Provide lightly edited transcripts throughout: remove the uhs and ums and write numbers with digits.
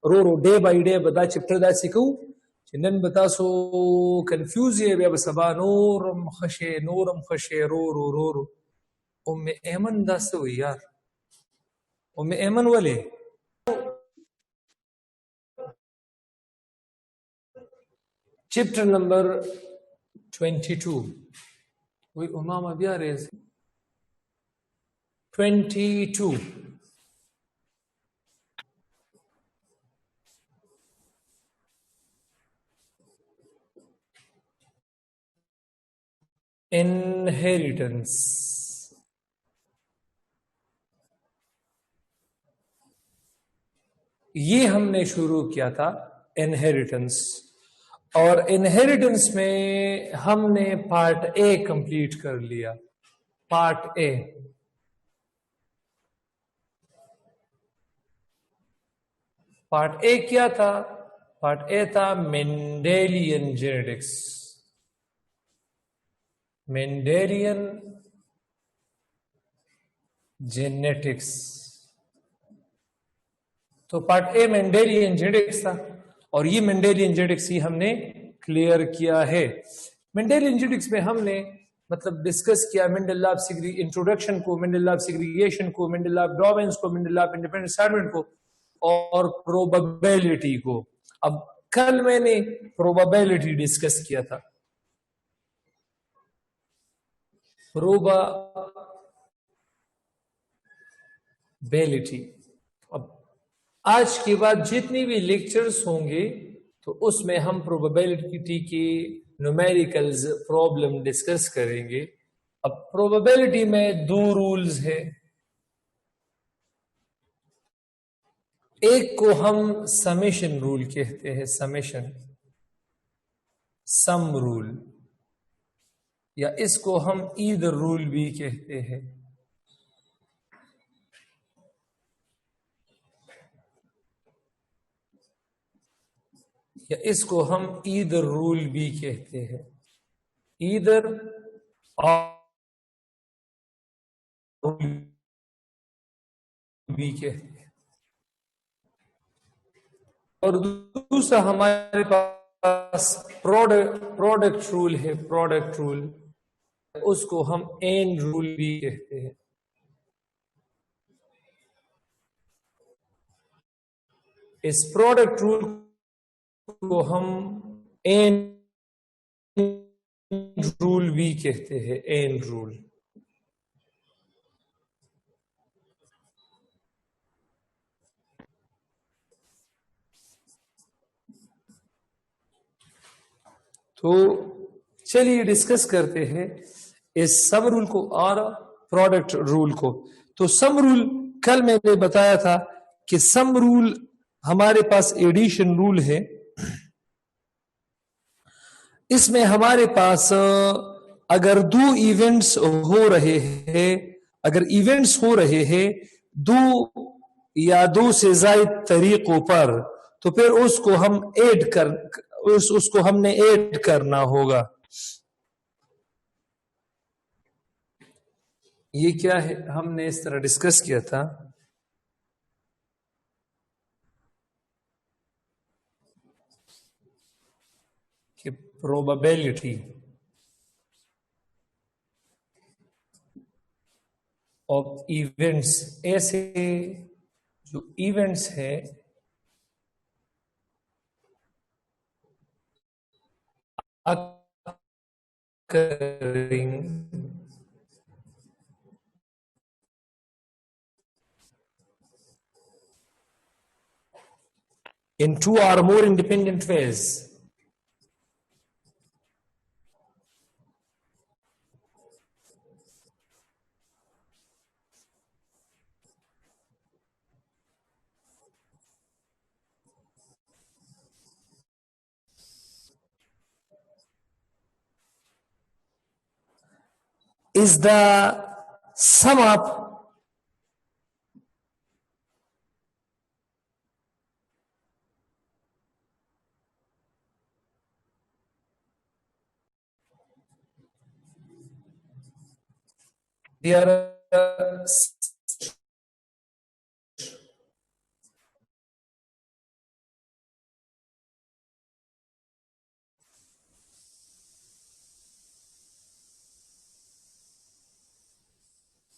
رو ډے بای ډے به دا چپټر داسې کوو چې نن به تاسو کنفیوز یې، بیا به سبا نورم خشه نورم خشه رو رو رو رو. ام ایمن دا څه وایي یار؟ ام ایمن ولې چپټر نمبر 22 وی امامه بیا ریز 22 انہیریٹنس. یہ ہم نے شروع کیا تھا انہیریٹنس، اور انہیریٹنس میں ہم نے پارٹ اے کمپلیٹ کر لیا. پارٹ اے کیا تھا؟ پارٹ اے تھا مینڈیلین جینیٹکس. Mendelian genetics. تو پارٹ اے مینڈیلین جینیٹکس تھا، اور یہ مینڈیلین جینیٹکس ہی ہم نے کلیئر کیا ہے. مینڈیلین جینیٹکس میں ہم نے مطلب ڈسکس کیا مینڈل لا آف انٹروڈکشن کو، مینڈل لا آف سیگریگیشن کو، مینڈل لا آف ڈومینس کو، مینڈل لا آف انڈیپینڈنٹ اسٹارٹمنٹ کو، اور پروبیبلٹی کو. اب کل میں نے پروبیبلٹی ڈسکس کیا تھا. پروبیبلٹی. اب آج کے بعد جتنی بھی لیکچرز ہوں گے تو اس میں ہم پروبیبلٹی کی نومیریکلز پرابلم ڈسکس کریں گے. اب پروبیبلٹی میں دو رولز ہیں. ایک کو ہم سمیشن رول کہتے ہیں، سمیشن، سم رول، یا اس کو ہم ایدر رول بھی کہتے ہیں. یا اس کو ہم ایدر رول بھی کہتے ہیں. ایدر بھی کہتے ہیں. اور دوسرا ہمارے پاس پروڈکٹ رول ہے. پروڈکٹ رول اس کو ہم اینڈ رول بھی کہتے ہیں. اس پروڈکٹ رول کو ہم اینڈ رول بھی کہتے ہیں. End rule. تو چلیے ڈسکس کرتے ہیں اس سم رول کو اور پروڈکٹ رول کو. تو سم رول کل میں نے بتایا تھا کہ سم رول ہمارے پاس ایڈیشن رول ہے. اس میں ہمارے پاس اگر دو ایونٹس ہو رہے ہیں، اگر ایونٹس ہو رہے ہیں دو یا دو سے زائد طریقوں پر، تو پھر اس کو ہم اس کو ہم نے ایڈ کرنا ہوگا. یہ کیا ہے؟ ہم نے اس طرح ڈسکس کیا تھا کہ پروبیبلٹی آف ایونٹس، ایسے جو ایونٹس ہے occurring in two or more independent ways. Is the sum up there are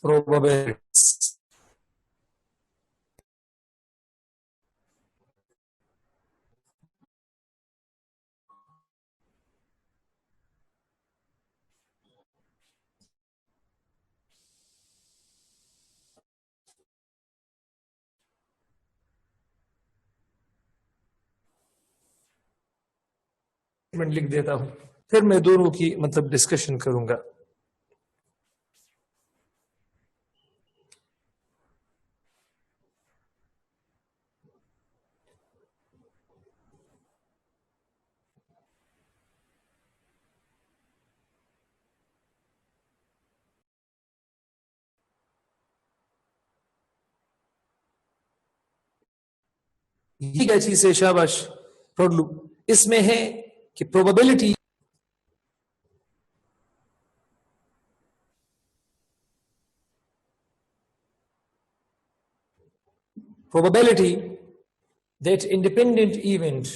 probabilities. لکھ دیتا ہوں، پھر میں دونوں کی مطلب ڈسکشن کروں گا. یہ کیا چیز ہے؟ شاباش پڑھ لو. اس میں ہے کہ probability that independent events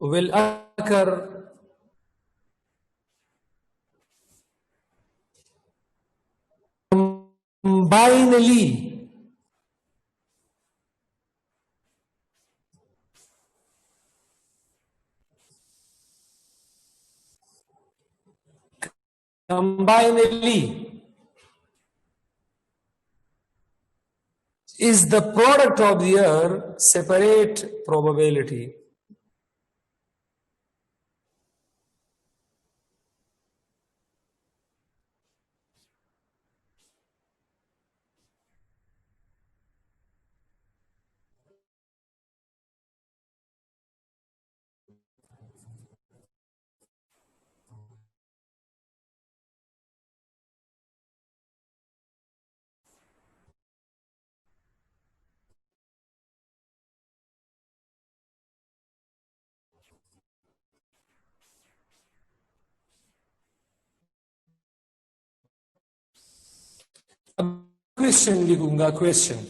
will occur combinedly is the product of their separate probability. Question لکھوں گا. کوشچن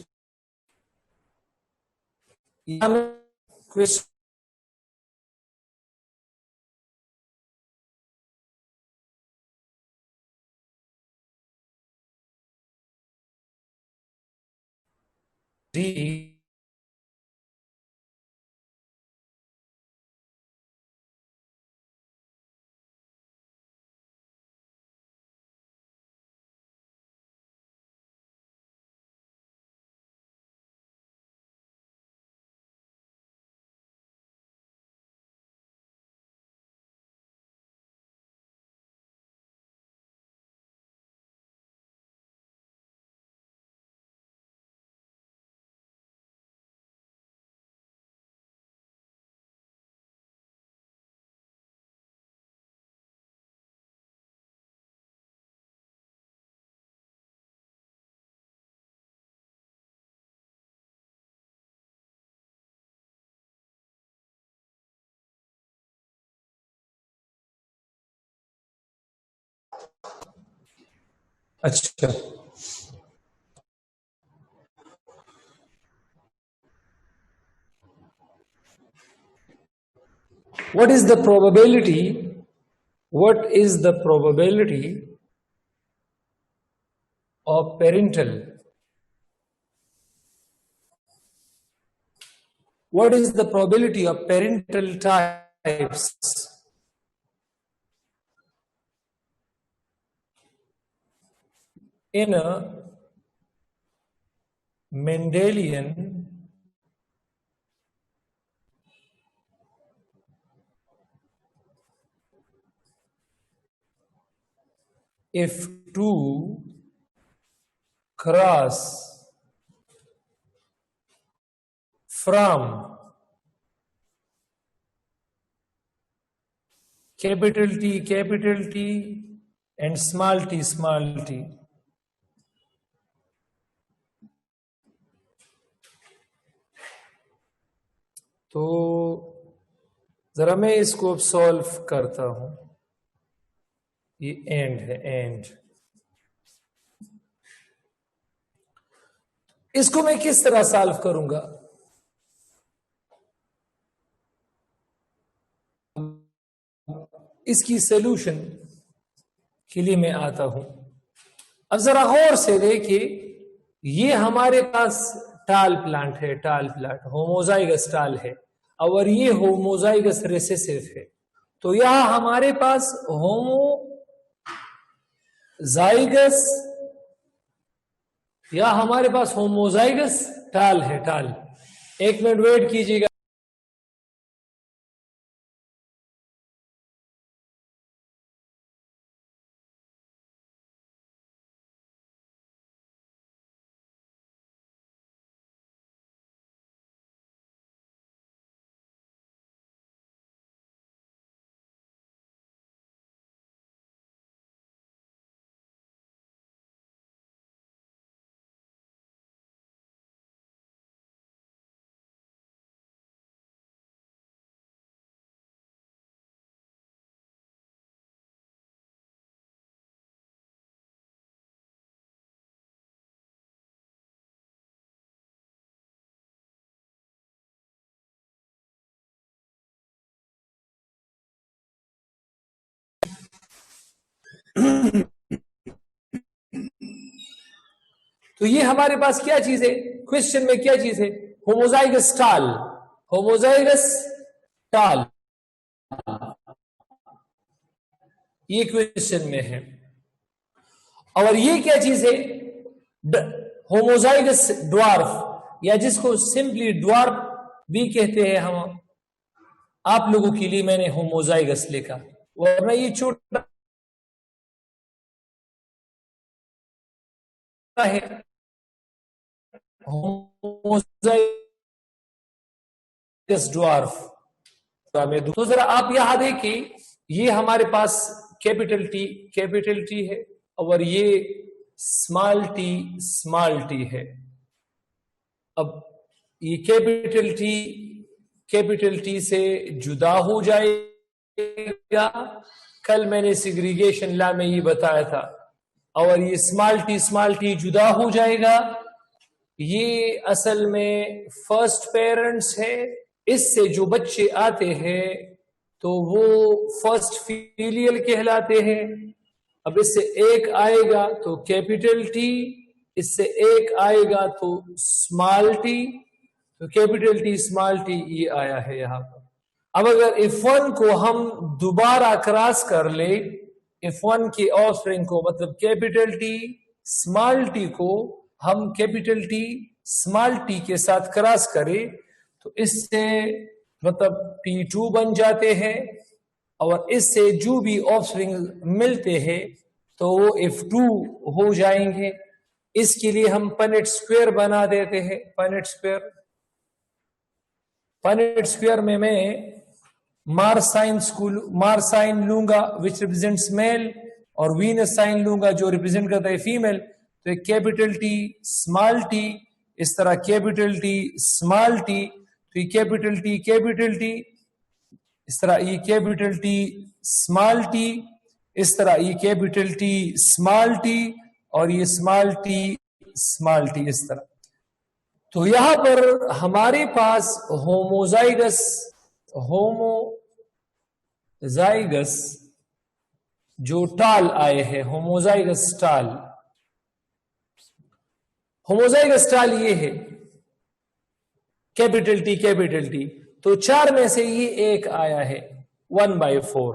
اچھا what is the probability of parental types in a Mendelian if two cross from capital T and small t. تو ذرا میں اس کو اب solve کرتا ہوں. یہ اینڈ ہے. اینڈ اس کو میں کس طرح سالو کروں گا؟ اس کی سولوشن کے لیے میں آتا ہوں. اب ذرا غور سے دیکھیے، یہ ہمارے پاس ٹال پلانٹ ہے، ٹال پلانٹ ہوموزائگس ٹال ہے، اور یہ ہوموزائگس ریسیسیو ہے. تو یہاں ہمارے پاس ہوموزائگس یا ہمارے پاس ہوموزائگس ٹال ہے. ٹال، ایک منٹ ویٹ کیجیے گا. تو یہ ہمارے پاس کیا چیز ہے؟ کوشچن میں کیا چیز ہے؟ ہوموزائگس ٹال. ہوموزائگس ٹال یہ کوشچن میں ہے. اور یہ کیا چیز ہے؟ ہوموزائگس ڈوارف، یا جس کو سمپلی ڈوارف بھی کہتے ہیں ہم. آپ لوگوں کے لیے میں نے ہوموزائگس لکھا، ورنہ یہ چھوٹا ہے. ہوموزائگس ڈوارف. تو ذرا آپ یہاں دیکھیں، یہ ہمارے پاس کیپٹل ٹی ہے، اور یہ اسمال ٹی ہے. اب یہ کیپٹل ٹی سے جدا ہو جائے گا. کل میں نے سیگریگیشن لا میں یہ بتایا تھا. اور یہ اسمال ٹی جدا ہو جائے گا. یہ اصل میں فرسٹ پیرنٹس ہے. اس سے جو بچے آتے ہیں تو وہ فرسٹ فیلیل کہلاتے ہیں. اب اس سے ایک آئے گا تو کیپٹل ٹی، اس سے ایک آئے گا تو اسمال ٹی. تو کیپٹل ٹی اسمال ٹی یہ آیا ہے یہاں پر. اب اگر F1 کو ہم دوبارہ کراس کر لیں، F1 کی آف سپرنگ کو، مطلب کیپٹل ٹی اسمال ٹی کو ہم کیپٹل ٹی اسمال ٹی کے ساتھ کراس کریں تو اس سے مطلب P2 بن جاتے ہیں. اور اس سے جو بھی آف سپرنگ ملتے ہیں تو وہ F2 ہو جائیں گے. اس کے لیے ہم پنٹ اسکوئر بنا دیتے ہیں. پنٹ اسکوئر میں مار سائن لوں گا وچ ریپرزینٹس میل، اور وینس سائن لوں گا جو ریپرزینٹ کرتا ہے فیمیل. تو ایک کیپٹل ٹی اسمال ٹی، اس طرح کیپٹل ٹی اسمال ٹی. تو یہ کیپٹل ٹی اس طرح، یہ کیپٹل ٹی اسمال ٹی اس طرح، یہ کیپٹل ٹی اسمال ٹی، اور یہ اسمال ٹی اس طرح. تو یہاں پر ہمارے پاس ہوموزائگس جو ٹال آئے ہیں، ہوموزائگس ٹال یہ ہے کیپٹل ٹی. تو 4 میں سے یہ ایک آیا ہے 1/4.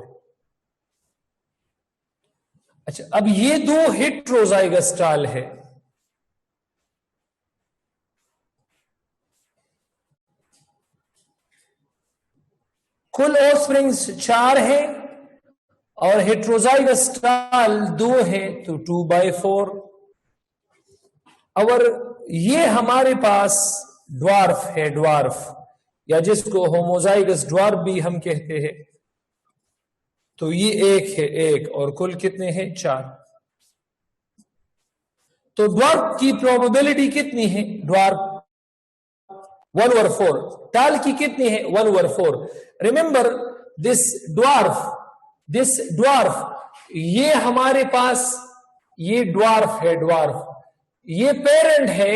اچھا، اب یہ 2 ہیٹروزائگس ٹال ہے. کل آف سپرنگز 4 ہیں اور ہیٹروزائگس ٹال 2 ہے تو 2/4. اور یہ ہمارے پاس ڈوارف ہے، یا جس کو ہوموزائگس ڈوارف بھی ہم کہتے ہیں. تو یہ ایک ہے، اور کل کتنے ہیں؟ 4. تو ڈوارف کی پروبیبلٹی کتنی ہے؟ ڈوارف 1/4. ٹال کی کتنی ہے؟ 1/4. ریمبر دس ڈوارف یہ ہمارے پاس یہ ڈوارف ہے. یہ پیرنٹ ہے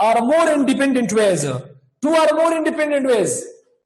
or more independent ways,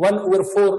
1/4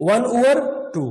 1/2।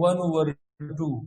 1/2,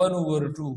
1/2,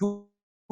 2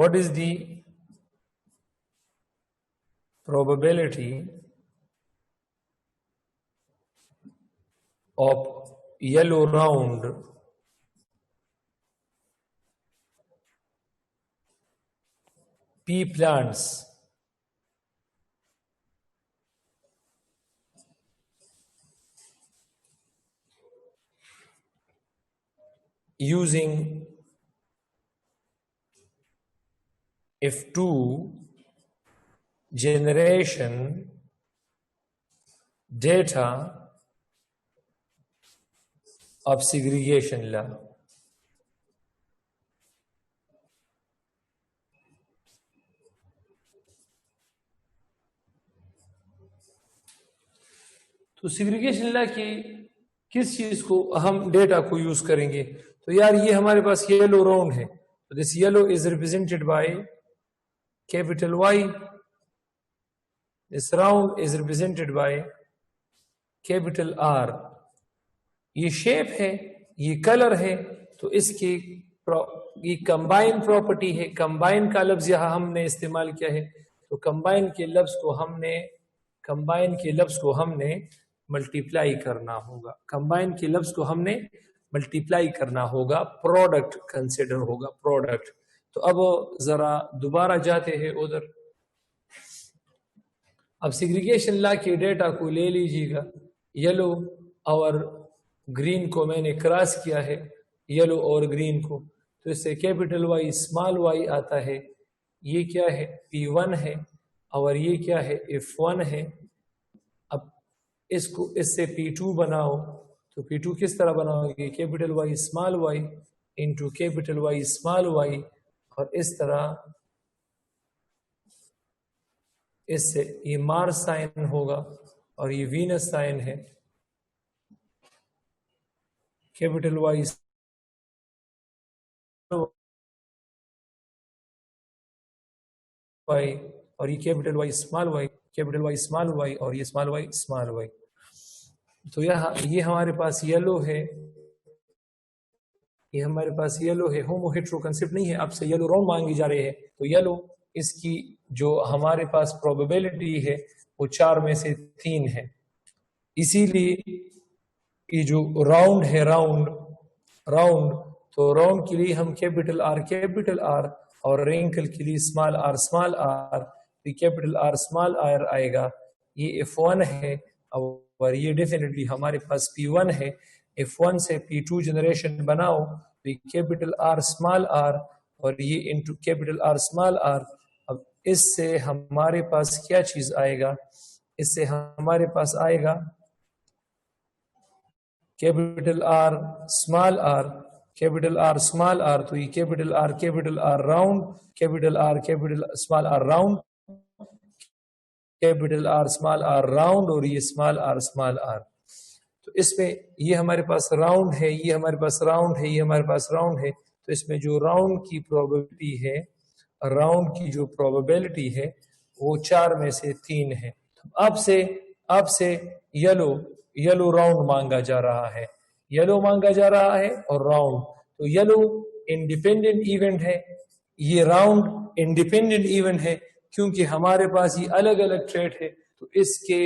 what is the probability of yellow round pea plants using F2 generation data of segregation law. تو سیگریگیشن لا کی کس چیز کو ہم ڈیٹا کو یوز کریں گے؟ تو یار یہ ہمارے پاس یلو راؤنڈ ہے، تو this yellow is represented by capital Y, this round is represented by capital R. یہ شیپ ہے، یہ کلر ہے، تو اس کی یہ کمبائن پراپرٹی ہے. کمبائن کا لفظ یہاں ہم نے استعمال کیا ہے، تو کمبائن کے لفظ کو ہم نے ملٹیپلائی کرنا ہوگا. کمبائن کے لفظ کو ہم نے ملٹیپلائی کرنا ہوگا، پروڈکٹ کنسیڈر ہوگا، پروڈکٹ. تو اب ذرا دوبارہ جاتے ہیں ادھر. اب سیگریگیشن لا کے ڈیٹا کو لے لیجیے گا. یلو اور گرین کو میں نے کراس کیا ہے، یلو اور گرین کو، تو اس سے کیپیٹل وائی اسمال وائی آتا ہے. یہ کیا ہے؟ P1 ہے، اور یہ کیا ہے؟ F1 ہے. اب اس سے P2 بناؤ، تو P2 کس طرح بناؤ گے؟ Capital Y small Y into capital Y small Y, اور اس طرح اس سے یہ مارس سائن ہوگا اور یہ وینس سائن ہے. کیپیٹل وائی وائی اور یہ capital Y small Y, capital Y small Y, اور یہ اسمال وائی اسمال وائی. تو یہ ہمارے پاس یلو ہے، یہ ہمارے پاس یلو ہے. ہومو ہیٹرو کنسپٹ نہیں ہے، اب سے یلو راؤنڈ مانگی جا رہے ہیں. تو یلو اس کی جو ہمارے پاس پروبیبلٹی ہے وہ 4 میں سے 3 ہے. اسی لیے یہ جو راؤنڈ ہے، راؤنڈ تو راؤنڈ کے لیے ہم کیپیٹل آر اور رینکل کے لیے small R, capital R small R آئے گا. یہ F1 ہے، اور یہ ڈیفینیٹلی ہمارے پاس P1 ہے. F1 سے P2 جنریشن بناؤ، تو کیپیٹل آر اسمال آر اور یہ into capital R small R. اب اس سے ہمارے پاس کیا چیز آئے گا؟ اس سے ہمارے پاس آئے گا capital R small R, capital R small R. تو یہ capital R round, capital R small R round, capital R small R round, اور یہ اسمال آر. تو اس میں یہ ہمارے پاس راؤنڈ ہے، یہ ہمارے پاس راؤنڈ ہے، یہ ہمارے پاس راؤنڈ ہے. تو اس میں جو راؤنڈ کی پروبیبلٹی ہے، راؤنڈ کی جو پروبیبلٹی ہے وہ 4 میں سے 3 ہے. اب سے یلو راؤنڈ مانگا جا رہا ہے، یلو مانگا جا رہا ہے اور راؤنڈ. تو یلو انڈیپینڈنٹ ایونٹ ہے، یہ راؤنڈ انڈیپینڈنٹ ایونٹ ہے، کیونکہ ہمارے پاس یہ الگ الگ ٹریٹ ہے. تو اس کے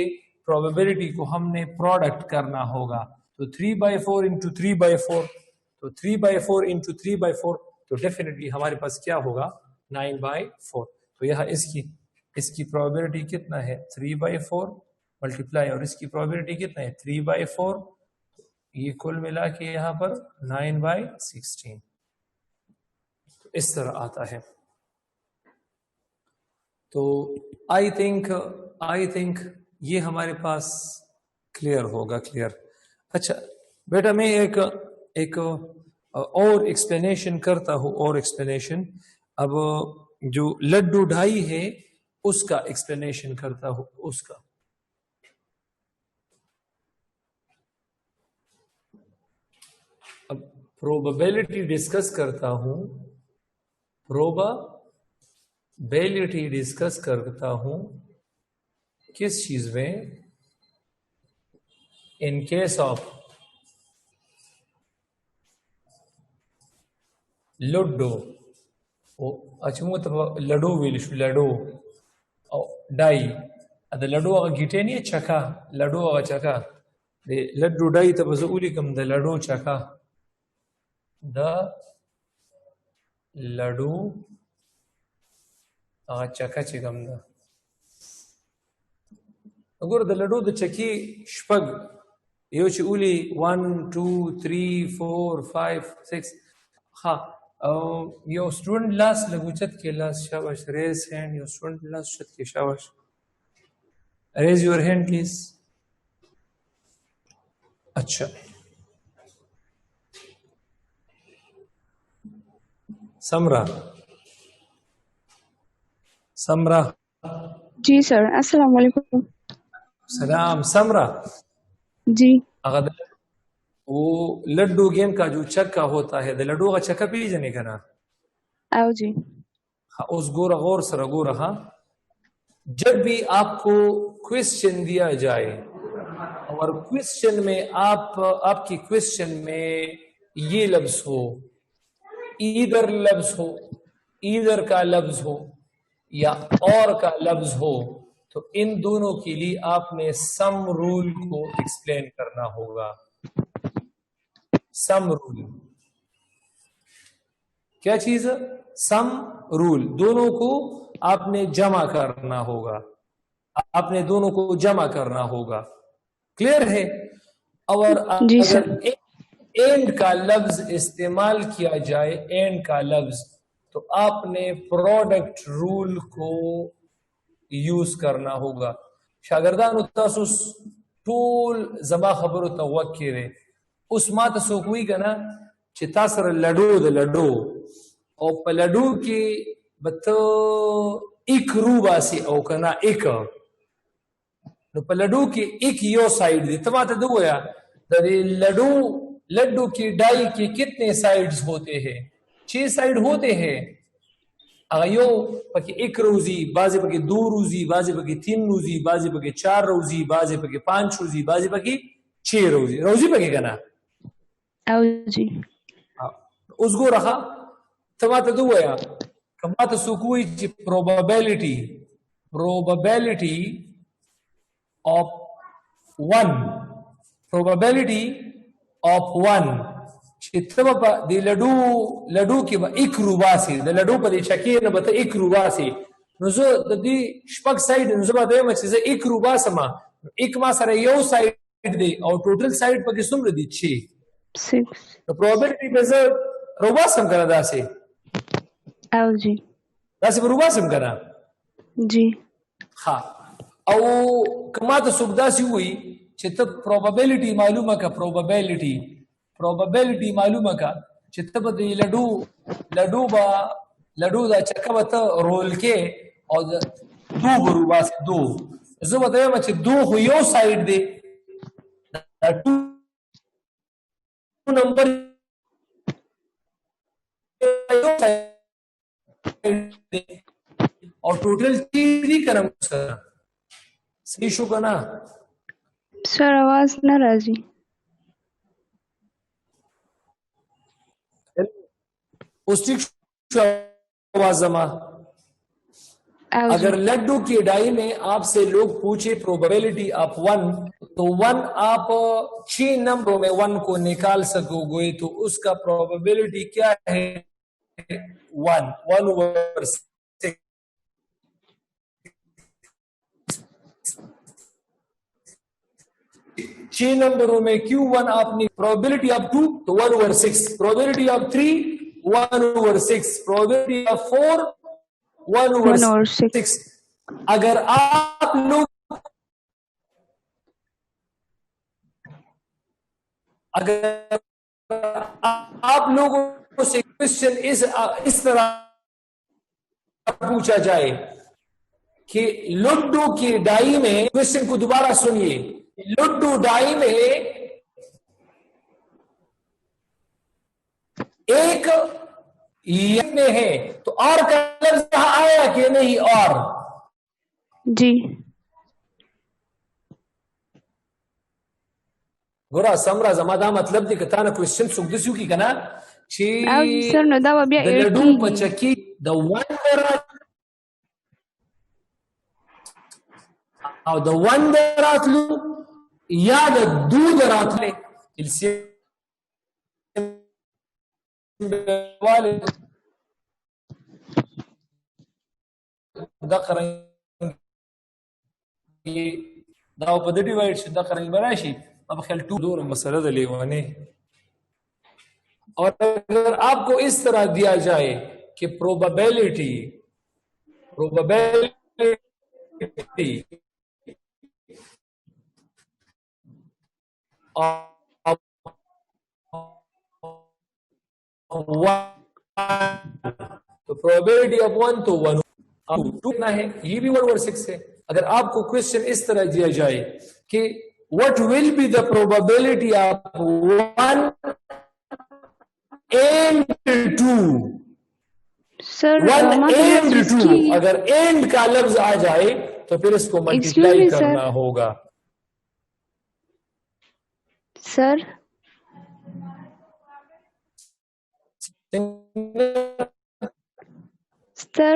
پروبیبلٹی کو ہم نے پروڈکٹ کرنا ہوگا. تو 3/4 انٹو 3/4، تو 3/4 انٹو 3/4، تو ڈیفینیٹلی ہمارے پاس کیا ہوگا؟ 9/4. تو یہاں اس کی پروبیبلٹی کتنا ہے؟ 3/4 ملٹیپلائی، اور اس کی پروبیبلٹی کتنا ہے؟ 3/4. یہ کل ملا کے یہاں پر 9/16. تو اس طرح آتا ہے. تو آئی تھنک یہ ہمارے پاس کلیئر ہوگا. کلیئر. اچھا بیٹا، میں ایک اور ایکسپلینیشن کرتا ہوں، اور ایکسپلینیشن. اب جو لڈو ڈھائی ہے اس کا ایکسپلینیشن کرتا ہوں، اس کا. اب پروبیبلٹی ڈسکس کرتا ہوں، پروبیبلٹی ڈسکس کرتا ہوں کس چیز میں؟ ان کیس آف لڈو او اچمو ته لډو ویل شو، لډو او ډای. د لډو هغه ګیټې نه چکا، لډو هغه چکا د لډو ډای ته به زه ولیکم د لډو چکا، د لډو هغه چکا چې کوم ده. وګوره د لډو د چکی شپږ، یو چې اولی 1 2 3 4 5 6. ها او یو سټوډنټ لاس لګوچت کې لاس شاباش، ریز هینډ. یو سټوډنټ لاس شت کې شاباش، ریز یور ہینڈ پلیز. اچھا سمرا، سمرا جی سر السلام علیکم. سلام. سمرا جی اگر وہ لڈو گیم کا جو چکا ہوتا ہے، لڈو کا چکا پیجنے کا نا. آؤ جی. ہاں اس گورا غور سر گورا. ہاں جب بھی آپ کو کوشچن دیا جائے اور کوشچن میں آپ کی کوشچن میں یہ لفظ ہو، ایدر لفظ ہو، ایدر کا لفظ ہو یا اور کا لفظ ہو، تو ان دونوں کے لیے آپ نے سم رول کو ایکسپلین کرنا ہوگا. سم رول کیا چیز ہے؟ سم رول. دونوں کو آپ نے جمع کرنا ہوگا، آپ نے دونوں کو جمع کرنا ہوگا. کلیئر ہے؟ اور جی اگر سر. اینڈ کا لفظ استعمال کیا جائے، اینڈ کا لفظ، تو آپ نے پروڈکٹ رول کو یوز کرنا ہوگا. شاگردانو تاسو ټول زما خبرو ته غوږ کېږئ. اوس ما ته څوک وایي که نه چې تا سره لډو د لډو او په لډو کې به ته ایک رو باسي او که نه ایک، نو په لډو کې ایک یو سائڈ دی. ته ما ته ده ووایه د لڈو کی ڈائی کے کتنے سائڈز ہوتے ہیں؟ 6 سائڈ ہوتے ہیں. اگر یو پکی ایک روزی، بعضی پکی 2 روزی، بعضی پکی 3 روزی، بعضی پکی 4 روزی، بعضی پکی 5 روزی، بعضی پکی 6 روزی. روزی پکی کنا آؤ جی. اس گو رخا تماتا دو ویا کماتا سکوئی چی probability of 1 probability of 1 چې تبا پا دی لڈو کی با ایک رو باسی، دی لڈو پا دی چکیر نبتا ایک رو باسی. نوزو دی شپک سائڈ نوزو با دیما چیزا ایک رو باس ما ایک ما sir you side the O total side پا کی سمر دی 6. تو probability پہ زر رو باسم کنا دا سی. آؤ جی. دا سی پا رو باسم کنا جی. ہاں او کماتا سک دا سی ہوئی چې ته probability معلومه کا، probability معلومه کا چې ته به د لډو دا چکه به ته رول کې او د دو برو باس دو. زه به درېیم چې دو خو you side the, the 2 number you side the O total 3 دی کنم سره. صحیح شو که نه؟ سر آواز نہ راضی. اس ٹھیک شو آواز زما. اگر لڈو کی ڈائی میں آپ سے لوگ پوچھے probability of 1 تو 1 آپ 6 نمبروں میں 1 کو نکال سکو گے، تو اس کا probability کیا ہے؟ 1 over 6. 6 نمبروں میں Q1 آپ نے probability of 2 تو 1 over 6، probability of 3 1 over 6، probability of 4 1 over 6. اگر آپ لوگوں سے کوشچن اس طرح پوچھا جائے کہ لڈو کی ڈائی میں، کوشچن کو دوبارہ سنیے، لڈو ڈائی میں ایک میں ہے تو اور کا لفظ یہاں آیا کہ نہیں؟ اور جی. گورا سمرا زما دا مطلب دی کتا نا کوشچن سوک دسیو کی کنا چی سر نو دا بیا د لډو په چکی the one راتلو یا د دود راتله السيم دا قرنګ دا په د ډیوایډ شي دا قرنګ براشي اب خیال ټو دور مسئلہ د لیوانے. اور اگر آپ کو اس طرح دیا جائے کہ probability of 1 to 1 2 ہے یہ بھی 1 over 6 ہے. اگر آپ کو کوشچن اس طرح دیا جائے کہ what will be the probability of 1 and 2 sir 1 and 2 اگر اینڈ کا لفظ آ جائے تو پھر اس کو ملٹیپلائی کرنا ہوگا. سر سر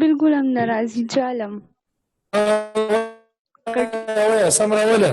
بالکل هم ناراضي جالم سمراوله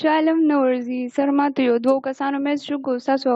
چالم نه ورځي سر ما ته یو دوه کسانو میسج وکړو تاسو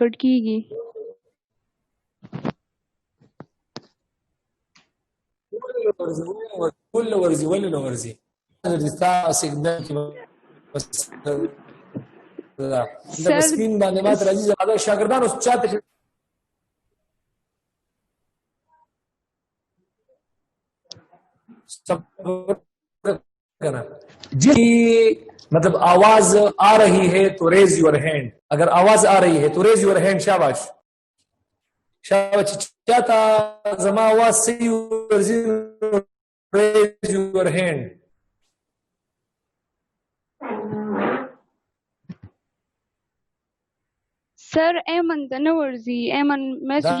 کټ کیږي. كل ورزي ولا ورزي الرسالة سيجنال بس لا ده مسكين معلومات عزيزة هذا شاگردان اس چاہتے جی مطلب آواز آ رہی ہے تو ریز یور ہینڈ. اگر آواز آ رہی ہے تو ریز یور ہینڈ. شاباش شاباش چاہتا زما آواز صحیح ورزی raise your hand. سر ایمن ته نه ورځي ایمن میسج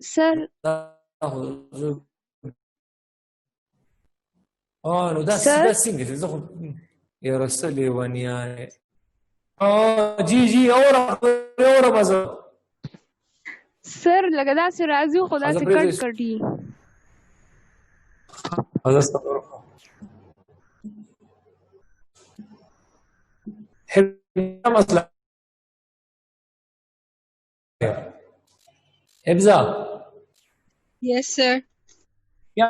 سر نو دا څنګه زه خو یا رسول ونیا جی اور مزه سر لگا دا سے راضی خدا سے کٹ کٹی مسئلہ حفظہ یس سر کیا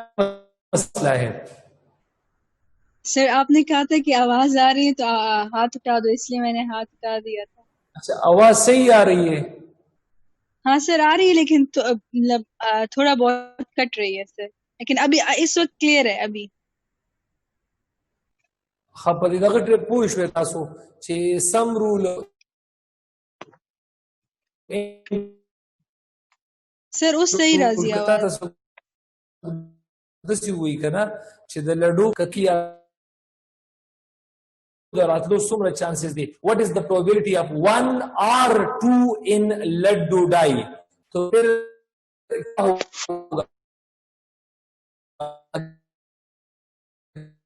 مسئلہ ہے؟ سر آپ نے کہا تھا کہ آواز آ رہی ہے تو ہاتھ اٹھا دو اس لیے میں نے ہاتھ اٹھا دیا تھا. اچھا آواز صحیح آ رہی ہے؟ ہاں سر آ رہی ہے لیکن تھوڑا بہت کٹ رہی ہے سر لیکن ابھی اس وقت کلیئر ہے. ابھی خپل دغه ټریپ پوه شو تاسو چې سم رول سر اوس صحیح راځي آواز دسی وی کنه چې د لډو ککیا راتلو څومره چانسز دي. what is the probability of 1 or 2 in laddu die تو پھر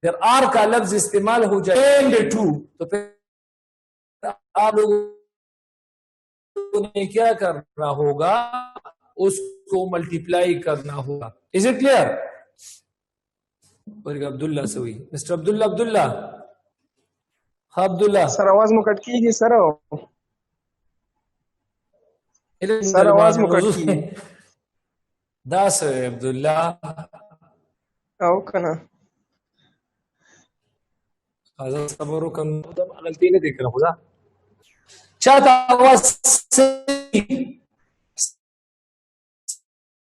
اگر آر کا لفظ استعمال ہو جائے اینڈ 2 تو پھر آپ لوگوں نے کیا کرنا ہوگا اس کو ملٹیپلائی کرنا ہوگا. Is it clear? عبداللہ سوئی مسٹر عبداللہ عبداللہ سر آواز مو کٹ کیږي سر آواز مو کٹ کیږي داس عبداللہ او کنه حضرت صبرو کم غلطی نہیں دیکھ رہا خدا چاہتا آواز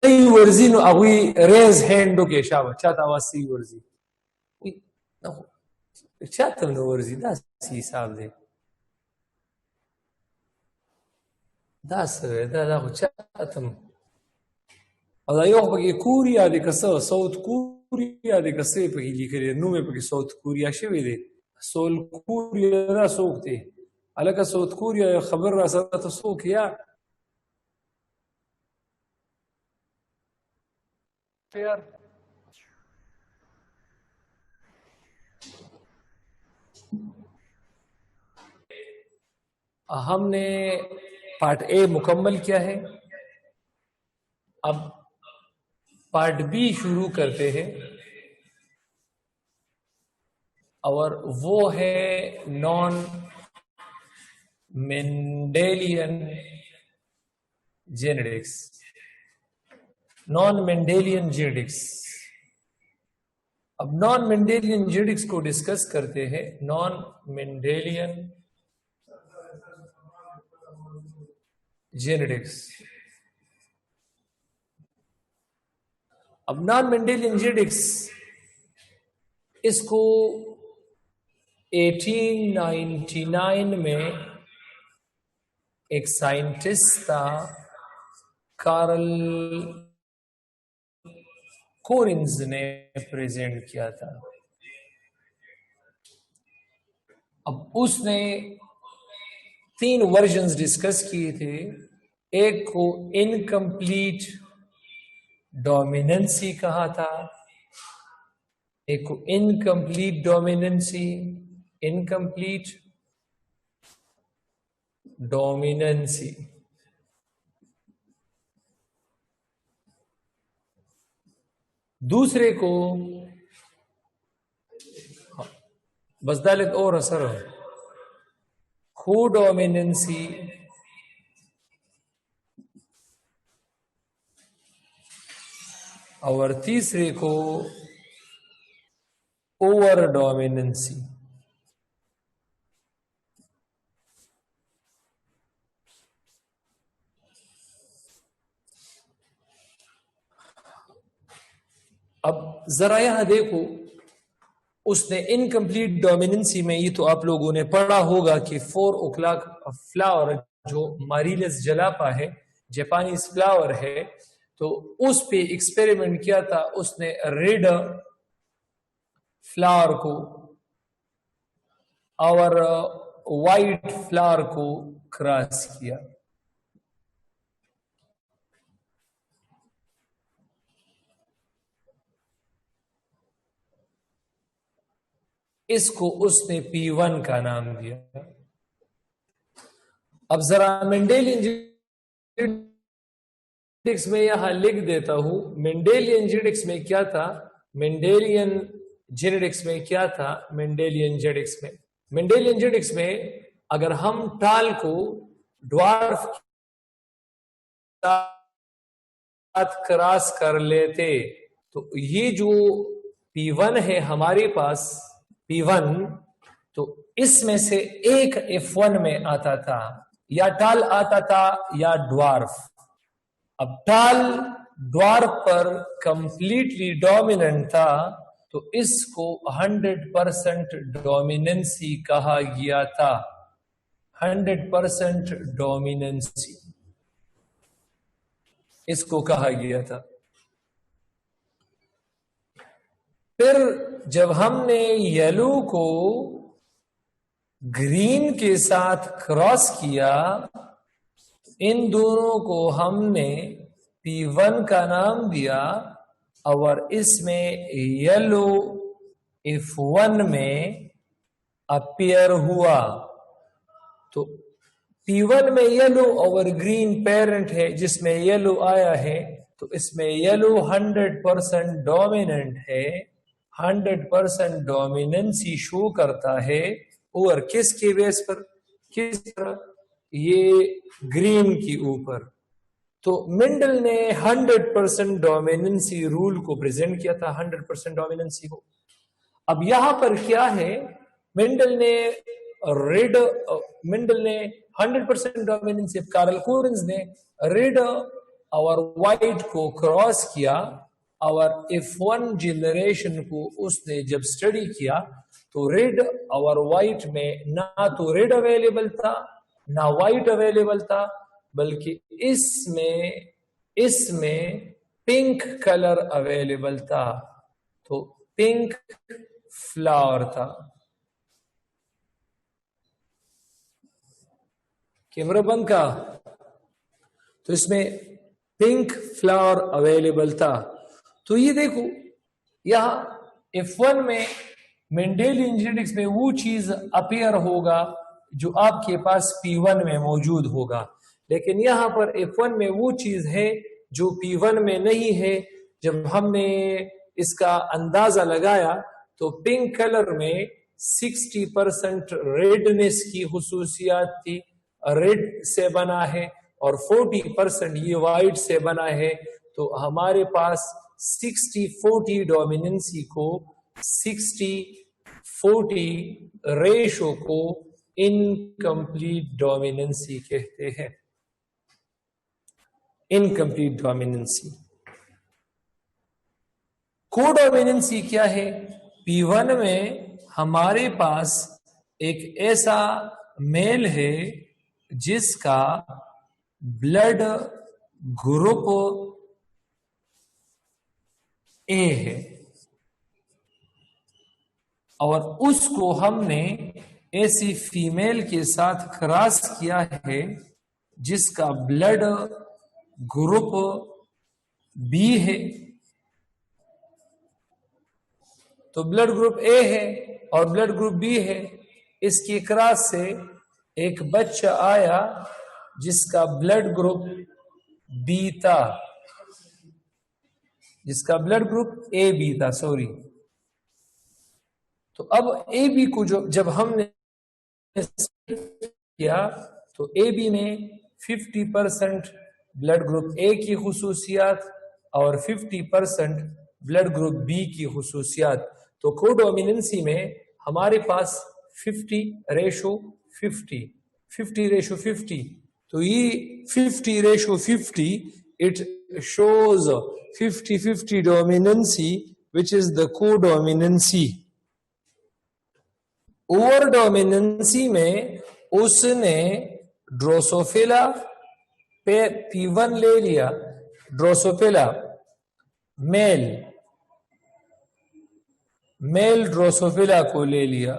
صحیح ورزی نو اگوی ریز ہینڈو کے شابه چاہتا آواز صحیح ورزی چاہتا نو ورزی دا سی حساب دے دا سوے دا خو چاہتم او دا یو پکی کوریا دی کسا ساوت کوریا دی کسا پکی لیکلی نومی پکی ساوت کوریا شوی دی سول کوریا دا سوک دی علاکہ ساوت کوریا خبر را ساتا سوک یا ہم نے پارٹ اے مکمل کیا ہے. اب پارٹ بی شروع کرتے ہیں اور وہ ہے naan Mendelian genetics. Naan Mendelian genetics. اب نان مینڈیلین جینیٹکس کو ڈسکس کرتے ہیں. Naan Mendelian genetics. اب نان مینڈیلین جینیٹکس اس کو 1899 میں ایک سائنٹسٹ تھا کارل کورنز نے پریزنٹ کیا تھا. اب اس نے 3 ورژنز ڈسکس کیے تھے. ایک کو انکمپلیٹ ڈومیننسی کہا تھا, ایک کو انکمپلیٹ ڈومیننسی, انکمپلیٹ ڈومیننسی. دوسرے کو بس دالت اور اثر کو ڈومیننسی, اور تیسرے کو اوور ڈومیننسی. اب ذرا یہاں دیکھو, اس نے انکمپلیٹ ڈومیننسی میں, یہ تو آپ لوگوں نے پڑھا ہوگا کہ 4 o'clock فلاور جو ماریلس جلاپا ہے, جاپانیز فلاور ہے, تو اس پہ ایکسپیریمنٹ کیا تھا. اس نے ریڈ فلاور کو اور وائٹ فلاور کو کراس کیا. اس کو اس نے P1 کا نام دیا. اب ذرا مینڈیلین جینیٹکس میں یہاں لکھ دیتا ہوں. مینڈیلین جینیٹکس میں کیا تھا, مینڈیلین جینیٹکس میں کیا تھا, مینڈیلین جینیٹکس میں, مینڈیلین جینیٹکس میں اگر ہم ٹال کو ڈوارف کراس کر لیتے تو یہ جو P1 ہے ہمارے پاس, P1, تو اس میں سے ایک F1 میں آتا تھا, یا ٹال آتا تھا یا ڈوارف. اب ٹال ڈوارف پر کمپلیٹلی ڈومیننٹ تھا تو اس کو 100% ڈومیننسی کہا گیا تھا. 100% ڈومیننسی اس کو کہا گیا تھا. پھر جب ہم نے یلو کو گرین کے ساتھ کراس کیا, ان دونوں کو ہم نے P1 کا نام دیا, اور اس میں یلو F1 میں اپیئر ہوا. تو P1 میں یلو اور گرین پیرنٹ ہے جس میں یلو آیا ہے, تو اس میں یلو 100% ڈومیننٹ ہے, 100% ڈومیننسی شو کرتا ہے. اور کس کے بیس پر, کس طرح, یہ گرین کی اوپر. تو منڈل نے 100% ڈومیننسی رول کو پریزنٹ کیا تھا, 100% ڈومیننسی کو. اب یہاں پر کیا ہے, منڈل نے 100% ڈومیننسی, کارل کورنز نے ریڈ اور وائٹ کو کراس کیا, اور F1 جنریشن کو اس نے جب اسٹڈی کیا تو ریڈ اور وائٹ میں نہ تو ریڈ اویلیبل تھا نہ وائٹ اویلیبل تھا, بلکہ اس میں پنک کلر اویلیبل تھا. تو پنک فلاور تھا. کیمرہ بند کا, تو اس میں پنک فلاور اویلیبل تھا. تو یہ دیکھو یہاں F1 میں مینڈیلین جینیٹکس میں وہ چیز اپیئر ہوگا جو آپ کے پاس P1 میں موجود ہوگا, لیکن یہاں پر F1 میں وہ چیز ہے جو P1 میں نہیں ہے. جب ہم نے اس کا اندازہ لگایا تو پنک کلر میں 60% ریڈنس کی خصوصیات تھی, ریڈ سے بنا ہے, اور 40% یہ وائٹ سے بنا ہے. تو ہمارے پاس 60-40 ڈومیننسی کو 60-40 ریشو کو انکمپلیٹ ڈومیننسی کہتے ہیں. Incomplete dominancy. کو ڈومیننسی کیا ہے؟ P1 میں ہمارے پاس ایک ایسا میل ہے جس کا بلڈ گروپ اے ہے, اور اس کو ہم نے ایسی فیمیل کے ساتھ کراس کیا ہے جس کا بلڈ گروپ بی ہے. تو بلڈ گروپ اے ہے اور بلڈ گروپ بی ہے. اس کی کراس سے ایک بچہ آیا جس کا بلڈ گروپ بی تھا, جس کا بلڈ گروپ اے بی تھا, سوری. تو اب اے بی کو جب ہم نے کیا تو اے بی میں 50% بلڈ گروپ اے کی خصوصیات اور 50% بلڈ گروپ بی کی خصوصیات. تو کو ڈومیننسی میں ہمارے پاس 50:50 50:50. تو یہ 50:50 it shows 50-50 dominancy, which is the co-dominancy. Over dominancy میں اس نے ڈروسوفیلا P1 لے لیا, ڈروسوفیلا میل ڈروسوفیلا کو لے لیا,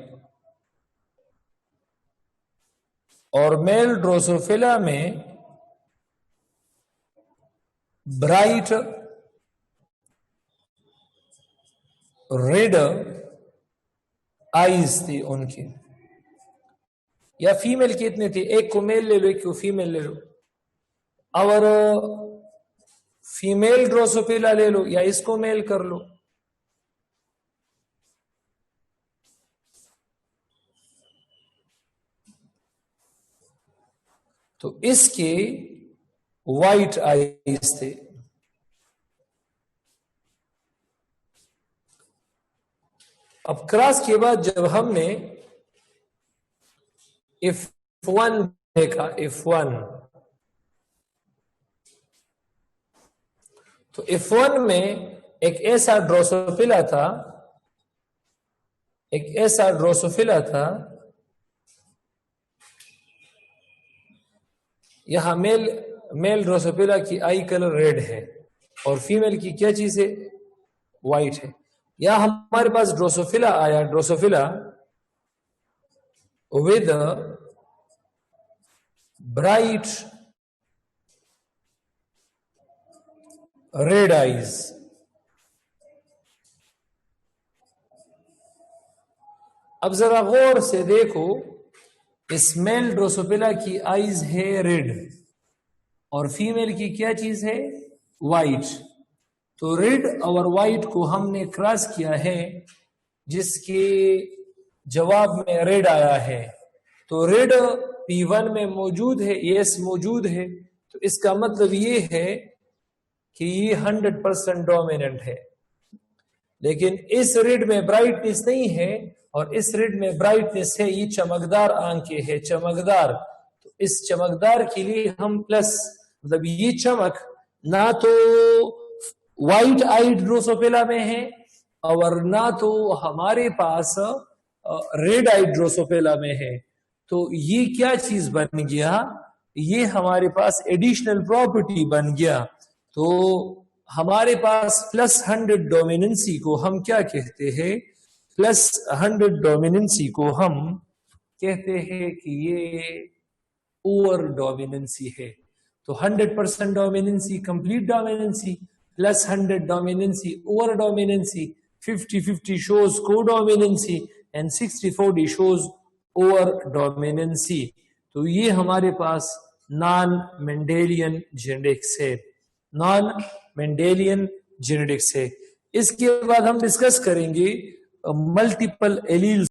اور میل ڈروسوفیلا میں برائٹ ریڈ آئیز تھی ان کی. یا فیمیل کتنے تھے؟ ایک کو میل لے لو, ایک کو فیمیل لے لو, اور فیمیل ڈروسوفیلا لے لو یا اس کو میل کر لو. تو اس کے وائٹ آئیز تھے. اب کراس کے بعد جب ہم نے F1 دیکھا, F1 تو F1 میں ایک ایسا ڈروسوفیلا تھا, یہاں میل ڈروسوفیلا کی آئی کلر ریڈ ہے اور فیمیل کی کیا چیز ہے؟ وائٹ ہے. یا ہمارے پاس ڈروسوفیلا آیا, ڈروسوفیلا ود برائٹ ریڈ آئیز. اب ذرا غور سے دیکھو, اس میل ڈروسوفیلا کی آئیز ہے ریڈ اور فیمیل کی کیا چیز ہے؟ وائٹ. تو ریڈ اور وائٹ کو ہم نے کراس کیا ہے جس کے جواب میں ریڈ آیا ہے. تو ریڈ P1 میں موجود ہے, یس موجود ہے. تو اس کا مطلب یہ ہے کہ یہ 100% ڈومیننٹ ہے. لیکن اس ریڈ میں برائٹنس نہیں ہے, اور اس ریڈ میں برائٹنس ہے, یہ چمکدار آنکھیں ہے, چمکدار. تو اس چمکدار کے لیے ہم پلس, مطلب یہ چمک نہ تو وائٹ آئیڈ ڈروسوفیلا میں ہے اور نہ تو ہمارے پاس ریڈ آئیڈ ڈروسوفیلا میں ہے. تو یہ کیا چیز بن گیا؟ یہ ہمارے پاس ایڈیشنل پراپرٹی بن گیا. تو ہمارے پاس +100 ڈومیننسی کو ہم کیا کہتے ہیں؟ +100 ڈومیننسی کو ہم کہتے ہیں کہ یہ اوور ڈومیننسی ہے. تو 100% dominancy complete dominancy, +100 dominancy, over dominancy, 50-50 shows co-dominancy, and 60-40 shows over dominancy. تو یہ ہمارے پاس نان مینڈیلین جینیٹکس ہے. نان مینڈیلین جینیٹکس ہے. اس کے بعد ہم ڈسکس کریں گے ملٹیپل ایلیل